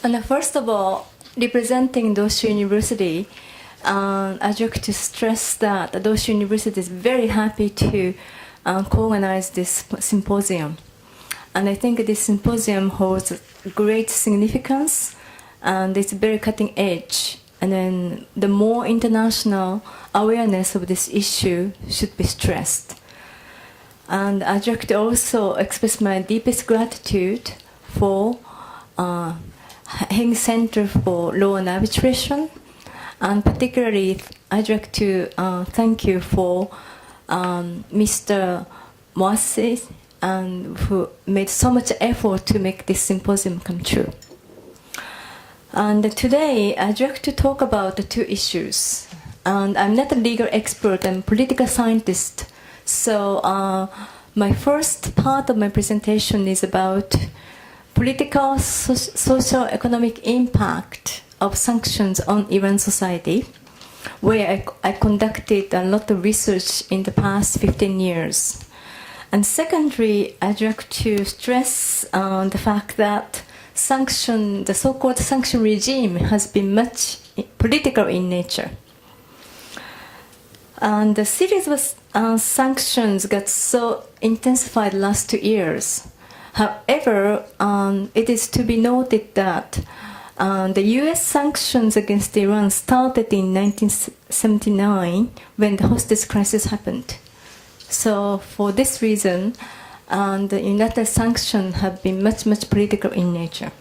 And first of all, representing Doshisha University, I'd like to stress that Doshisha University is very happy to co-organize this symposium. And I think this symposium holds great significance, and it's very cutting edge. And then the more international awareness of this issue should be stressed. And I'd like to also express my deepest gratitude for Hague Center for Law and Arbitration, and particularly I'd like to thank you for Mr. Moassi, and who made so much effort to make this symposium come true. And today I'd like to talk about the two issues. And I'm not a legal expert, I'm a political scientist. So my first part of my presentation is about political, social, economic impact of sanctions on Iran society, where I conducted a lot of research in the past 15 years. And secondly, I'd like to stress the fact that the so-called sanction regime has been much political in nature. And the series of sanctions got so intensified last 2 years. However, it is to be noted that the US sanctions against Iran started in 1979 when the hostage crisis happened. So for this reason, the Unilateral Sanctions have been much political in nature.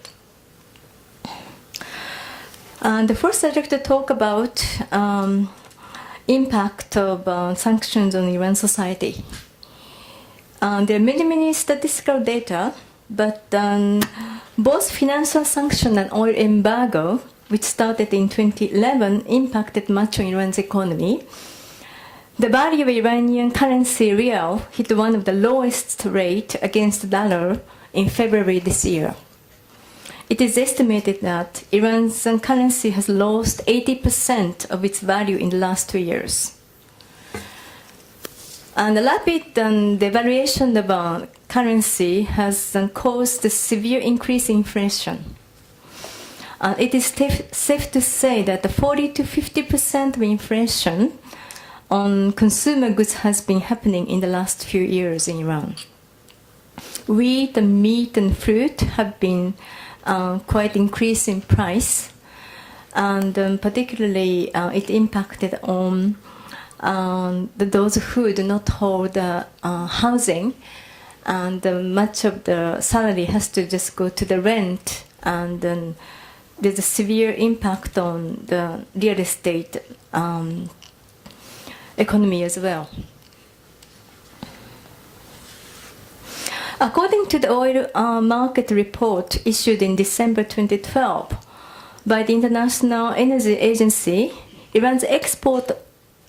And first I'd like to talk about impact of sanctions on Iran society. There are many statistical data, but both financial sanction and oil embargo, which started in 2011, impacted much on Iran's economy. The value of Iranian currency rial hit one of the lowest rate against the dollar in February this year. It is estimated that Iran's currency has lost 80% of its value in the last 2 years. And the rapid devaluation of our currency has caused a severe increase in inflation. It is safe to say that the 40 to 50% of inflation on consumer goods has been happening in the last few years in Iran. Wheat, and meat, and fruit have been quite increased in price, and particularly it impacted on those who do not hold housing, and much of the salary has to just go to the rent, and then there's a severe impact on the real estate economy as well. According to the oil market report issued in December 2012 by the International Energy Agency, Iran's export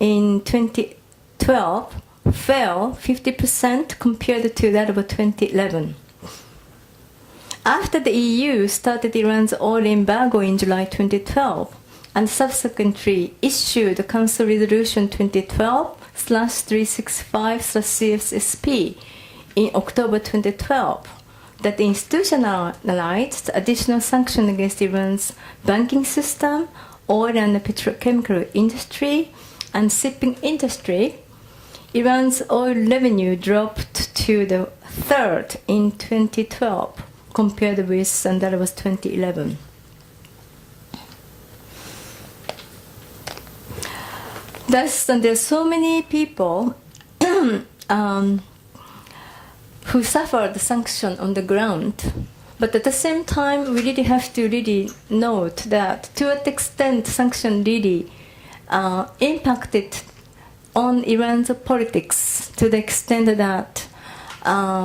in 2012 fell 50% compared to that of 2011. After the EU started Iran's oil embargo in July 2012 and subsequently issued the Council Resolution 2012/365/CFSP in October 2012 that institutionalized additional sanctions against Iran's banking system, oil and petrochemical industry, and shipping industry, Iran's oil revenue dropped to the third in 2012 compared with, and that was 2011. Thus, there are so many people who suffered the sanction on the ground, but at the same time, we really have to really note that to what extent sanction really impacted on Iran's politics, to the extent that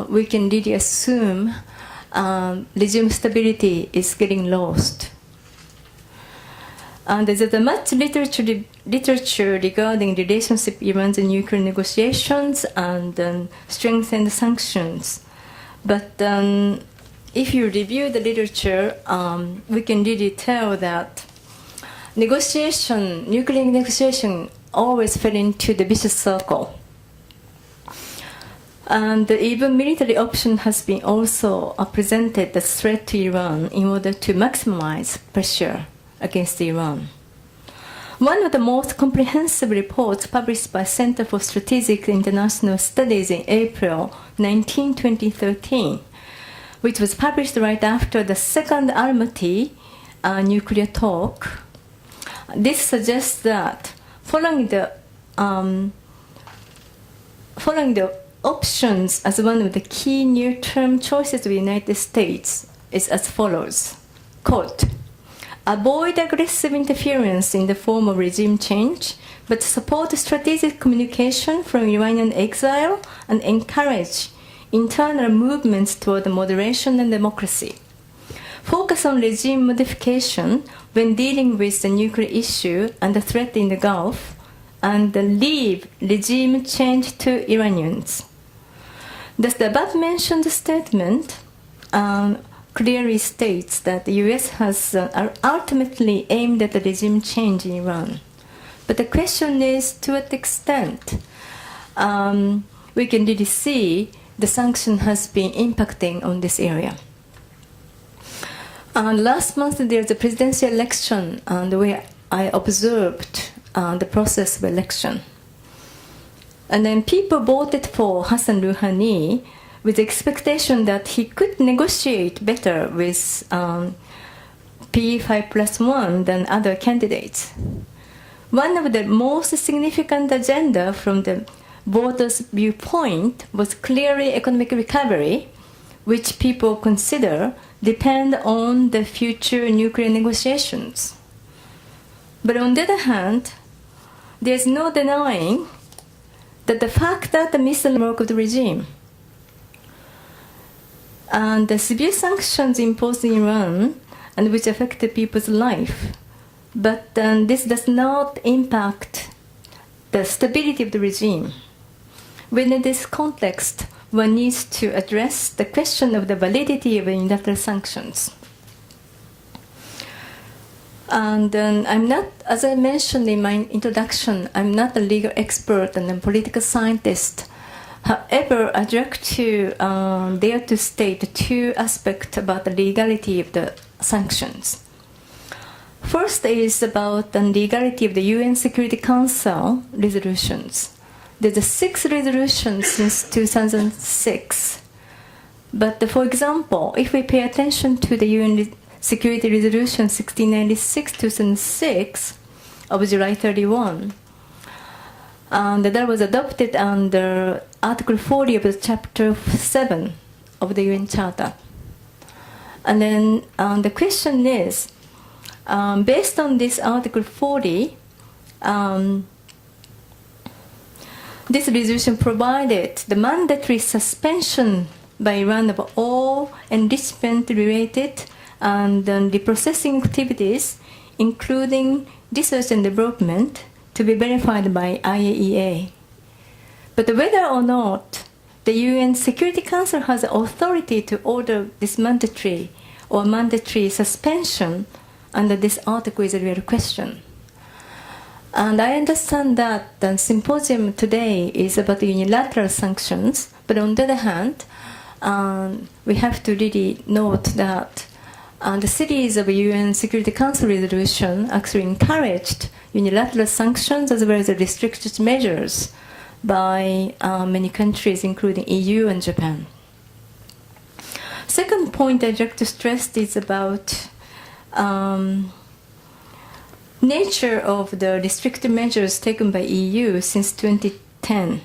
we can really assume regime stability is getting lost. And there's much literature regarding relationship Iran's nuclear negotiations and strengthened sanctions. But if you review the literature, we can really tell that nuclear negotiation always fell into the vicious circle. And even military option has been also presented as threat to Iran in order to maximize pressure against Iran. One of the most comprehensive reports published by Center for Strategic International Studies in April 19, 2013, which was published right after the second Almaty nuclear talk. This suggests that following the options as one of the key near-term choices of the United States is as follows. Quote, avoid aggressive interference in the form of regime change, but support strategic communication from Iranian exile and encourage internal movements toward moderation and democracy. Focus on regime modification when dealing with the nuclear issue and the threat in the Gulf, and leave regime change to Iranians. Thus, the above-mentioned statement clearly states that the U.S. has ultimately aimed at the regime change in Iran. But the question is, to what extent we can really see the sanction has been impacting on this area. Last month, there's a presidential election, where I observed the process of election. And then people voted for Hassan Rouhani with the expectation that he could negotiate better with P5+1 than other candidates. One of the most significant agenda from the voters' viewpoint was clearly economic recovery, which people consider depend on the future nuclear negotiations. But on the other hand, there's no denying that the fact that the missile work of the regime and the severe sanctions imposed in Iran and which affected people's life, but this does not impact the stability of the regime. Within this context, one needs to address the question of the validity of unilateral sanctions. And I'm not, as I mentioned in my introduction, I'm not a legal expert and a political scientist. However, I'd like to dare to state two aspects about the legality of the sanctions. First is about the legality of the UN Security Council resolutions. There's 6 resolutions since 2006. But for example, if we pay attention to the UN Security Resolution 1696-2006 of July 31, that was adopted under Article 40 of the Chapter 7 of the UN Charter. And then the question is, based on this Article 40, this resolution provided the mandatory suspension by Iran of all enrichment-related and reprocessing activities, including research and development, to be verified by IAEA. But whether or not the UN Security Council has authority to order this mandatory suspension under this article is a real question. And I understand that the symposium today is about the unilateral sanctions, but on the other hand, we have to really note that the series of UN Security Council resolution actually encouraged unilateral sanctions as well as restrictive measures by many countries, including EU and Japan. Second point I'd like to stress is about nature of the restrictive measures taken by EU since 2010.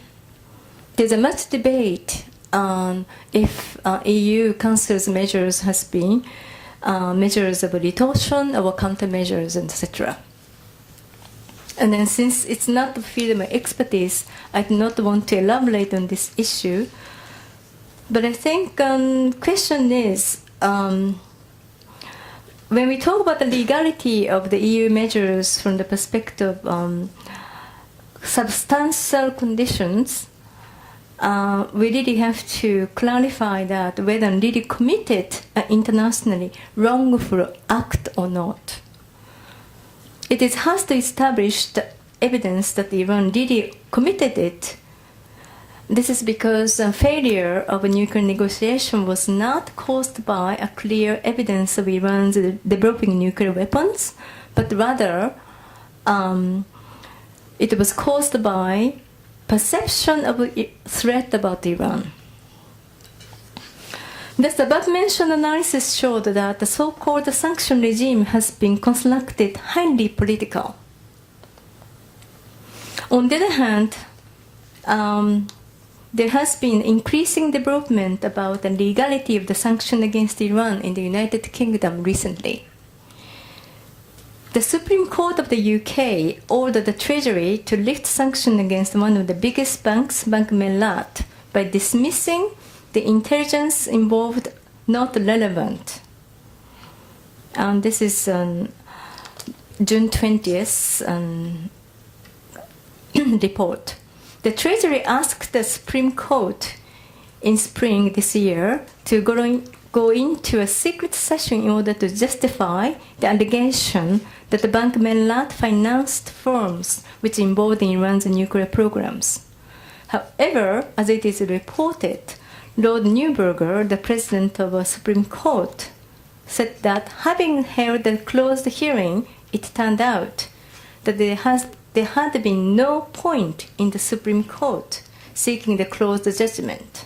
There's a much debate on if EU Council's measures has been measures of retortion or countermeasures, etc. And then since it's not the field of my expertise, I do not want to elaborate on this issue. But I think question is, when we talk about the legality of the EU measures from the perspective of substantial conditions, we really have to clarify that whether really committed internationally wrongful act or not. It has to establish the evidence that Iran really committed it This is because failure of a nuclear negotiation was not caused by a clear evidence of Iran's developing nuclear weapons, but rather it was caused by perception of a threat about Iran. Thus, the above-mentioned analysis showed that the so-called sanction regime has been constructed highly political. On the other hand, there has been increasing development about the legality of the sanction against Iran in the United Kingdom recently. The Supreme Court of the UK ordered the Treasury to lift sanctions against one of the biggest banks, Bank Mellat, by dismissing the intelligence involved not relevant. And this is June 20th report. The Treasury asked the Supreme Court in spring this year to go into a secret session in order to justify the allegation that the Bank Mellat financed firms which involved in Iran's nuclear programs. However, as it is reported, Lord Neuberger, the president of the Supreme Court, said that having held a closed hearing, it turned out that there had been no point in the Supreme Court seeking the closed judgment.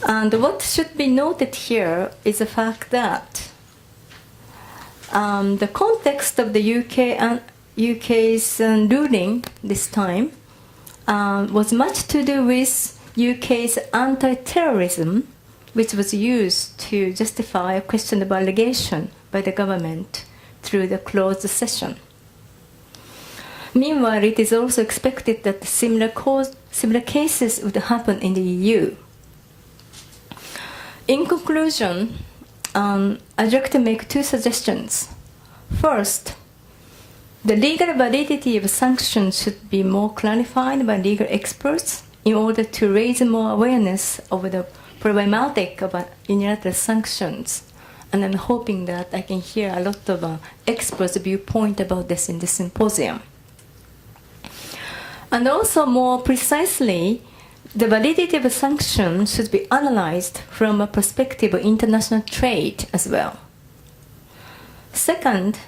And what should be noted here is the fact that the context of the UK's ruling this time was much to do with UK's anti-terrorism, which was used to justify a questionable allegation by the government through the closed session. Meanwhile, it is also expected that similar cases would happen in the EU. In conclusion, I'd like to make two suggestions. First, the legal validity of sanctions should be more clarified by legal experts in order to raise more awareness of the problematic of unilateral sanctions. And I'm hoping that I can hear a lot of experts' viewpoint about this in the symposium. And also, more precisely, the validity of sanctions should be analyzed from a perspective of international trade as well. Second,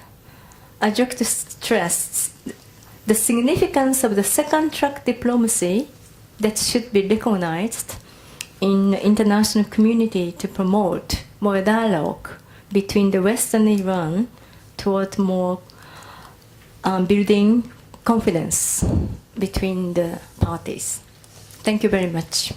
I'd like to stress the significance of the second-track diplomacy that should be recognized in the international community to promote more dialogue between the West and Iran toward more building confidence between the parties. Thank you very much.